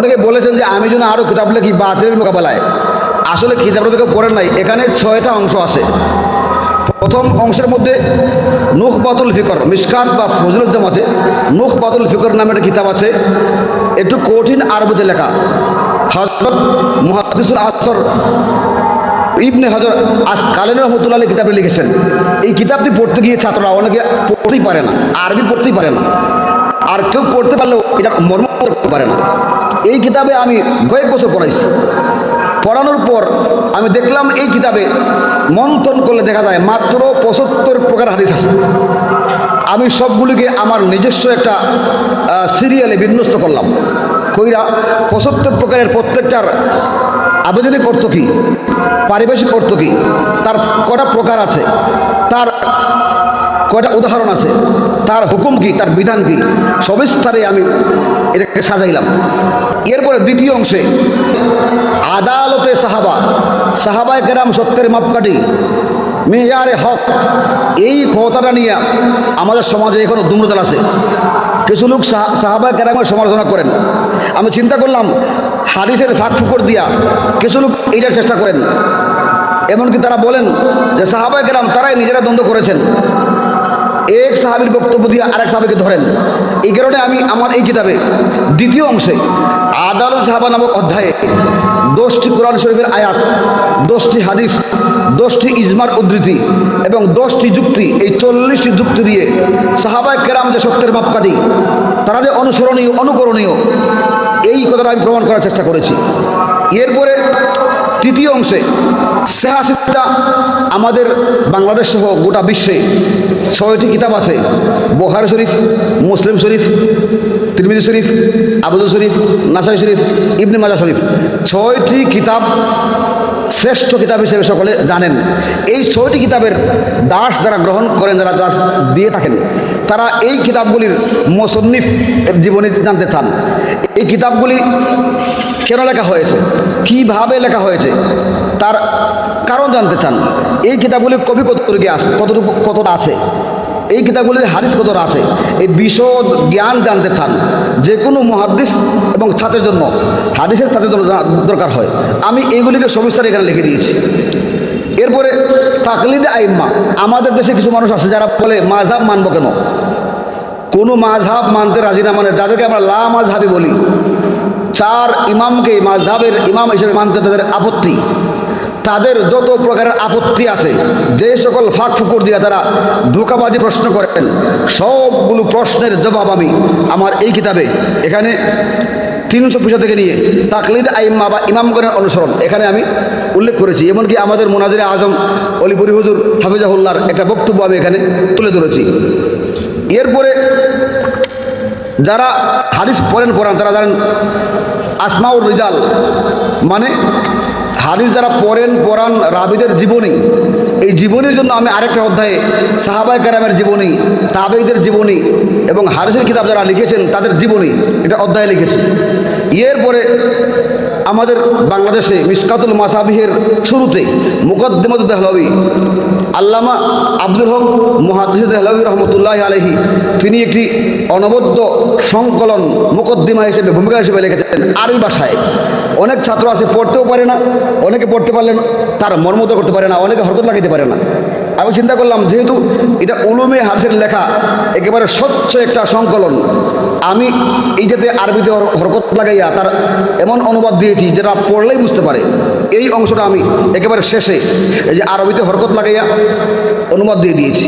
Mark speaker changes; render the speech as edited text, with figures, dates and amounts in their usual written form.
Speaker 1: অনেকে বলেছেন যে আমি যেন আরও কিতাব লিখি বাতিলের মোকাবেলায়। আসলে কিতাবটা থেকে পড়েন নাই, এখানে 6টা অংশ আছে। প্রথম অংশের মধ্যে নুখবাতুল ফিকর, মিশকাত বা ফজলুজ্জামাতে নুখবাতুল ফিকর নামে একটা কিতাব আছে, একটু কঠিন আরবিতে লেখা। হযরত মুহাদ্দিসুল আসর ইবনে হজর কালেন রহমতুল্লাহ আলাইহি কিতাবে লিখেছেন। এই কিতাবটি পড়তে গিয়ে ছাত্ররা অনেকে পড়তেই পারে না, আরবি পড়তেই পারে না, আর কেউ পড়তে পারলেও এটা মর্ম করতে পারে না। এই কিতাবে আমি কয়েক বছর পড়াইছি। পড়ানোর পর আমি দেখলাম এই কিতাবে মন্থন করলে দেখা যায় মাত্র 75 প্রকার হাদিস আছে। আমি সবগুলিকে আমার নিজস্ব একটা সিরিয়ালে বিন্যস্ত করলাম। কইরা 75 প্রকারের প্রত্যেকটার আবেদনিক অর্থ কী, পারিভাষিক অর্থ কী, তার কটা প্রকার আছে, তার কয়টা উদাহরণ আছে, তার হুকুম কি, তার বিধান কি, সবিস্তারে আমি এটাকে সাজাইলাম। এরপরে দ্বিতীয় অংশে আদালতে সাহাবায়ে কেরাম সত্যের মাপকাঠি, মেয়ারে হক, এই কথাটা নিয়ে আমাদের সমাজে এখনো দুর্বলতা আছে। কিছু লোক সাহাবায়ে কেরামের সমালোচনা করেন। আমি চিন্তা করলাম হাদিসের ফাঁক ফুকর দিয়া কিছু লোক এইটার চেষ্টা করেন। এমনকি তারা বলেন যে সাহাবায়ে কেরাম তারাই নিজেরা দ্বন্দ্ব করেছেন, এক সাহাবীর বক্তব্য দিয়ে আরেক সাহাবীকে ধরেন। এই কারণে আমি আমার এই কিতাবে দ্বিতীয় অংশে আদালত সাহাবা নামক অধ্যায়ে 10টি কোরআন শরীফের আয়াত, 10টি হাদিস, 10টি ইজমার উদ্ধৃতি এবং 10টি যুক্তি, এই 40টি যুক্তি দিয়ে সাহাবায়ে কেরাম যে সত্যের মাপকাঠি, তারা যে অনুসরণীয় অনুকরণীয়, এই কথাটা আমি প্রমাণ করার চেষ্টা করেছি। এরপরে তৃতীয় অংশে সেহাসিতা, আমাদের বাংলাদেশ সহ গোটা বিশ্বে 6টি কিতাব আছে। বুখারী শরীফ, মুসলিম শরীফ, তিরমিজি শরীফ, আবু দাউদ শরীফ, নাসাই শরীফ, ইবনে মাজাহ শরীফ, 6টি কিতাব শ্রেষ্ঠ কিতাব হিসেবে সকলে জানেন। এই 6টি কিতাবের দাস যারা গ্রহণ করেন, যারা দাস দিয়ে থাকেন, তারা এই কিতাবগুলির মুসন্নিফ জীবনী জানতে চান। এই কিতাবগুলি কেন লেখা হয়েছে, কিভাবে লেখা হয়েছে, তার কারণ জানতে চান। এই কিতাবগুলি কবি কতটা আছে, এই কিতাবগুলির হাদিস কতটা আছে, এই বিশদ জ্ঞান জানতে চান। যে কোনো মুহাদ্দিস এবং ছাত্রের জন্য হাদিসের ছাত্রের জন্য দরকার হয়। আমি এইগুলিকে সবিস্তারে এখানে লিখে দিয়েছি। এরপরে তাকলিদে আইম্মা, আমাদের দেশে কিছু মানুষ আছে যারা বলে মাযহাব মানবো কেন, কোনো মাযহাব মানতে রাজি না, মানে যাদেরকে আমরা লা মাযহাবি বলি, 4 ইমামকে মাযহাবের ইমাম হিসেবে মানতে তাদের আপত্তি। তাদের যত প্রকারের আপত্তি আছে, যে সকল ফাঁক ফুকুর দিয়ে তারা ধোঁকাবাজি প্রশ্ন করেন, সবগুলো প্রশ্নের জবাব আমি আমার এই কিতাবে এখানে 300 পৃষ্ঠা থেকে নিয়ে তাকলিদ আইম্মা বা ইমামগণের অনুসরণ এখানে আমি উল্লেখ করেছি। এমনকি আমাদের মুনাজিরে আজম অলিপুরি হুজুর হাফিজাহুল্লাহর একটা বক্তব্য আমি এখানে তুলে ধরেছি। এরপরে যারা হাদিস পড়ান তারা জানেন আসমাউর রিজাল, মানে হাদিস যারা পড়ান রাবিদের জীবনী, এই জীবনীর জন্য আমি আরেকটা অধ্যায়ে সাহাবায়ে কেরামের জীবনী, তাবেঈদের জীবনী এবং হাদিসের কিতাব যারা লিখেছেন তাদের জীবনী, এটা অধ্যায়ে লিখেছি। এরপরে আমাদের বাংলাদেশে মিশকাতুল মাসাবিহের শুরুতে মুকদ্দিমাতুদ দেহলভী, আল্লামা আব্দুল হক মুহাদ্দিস দেহলভী রহমতুল্লাহ আলাইহি, তিনি একটি অনবদ্য সংকলন মুকদ্দিমা হিসেবে, ভূমিকা হিসেবে লিখেছেন আরবি ভাষায়। অনেক ছাত্র আছে পড়তেও পারে না, অনেকে পড়তে পারলেন তার মর্মত করতে পারে না, অনেকে হরকত লাগাইতে পারে না। আমি চিন্তা করলাম যেহেতু এটা উলুমে হাদিসের লেখা, একেবারে স্বচ্ছ একটা সংকলন, আমি এইটাতে আরবিতে হরকত লাগাইয়া তার এমন অনুবাদ দিয়েছি যেটা পড়লেই বুঝতে পারে। এই অংশটা আমি একেবারে শেষে এই যে আরবিতে হরকত লাগাইয়া অনুবাদ দিয়ে দিয়েছি।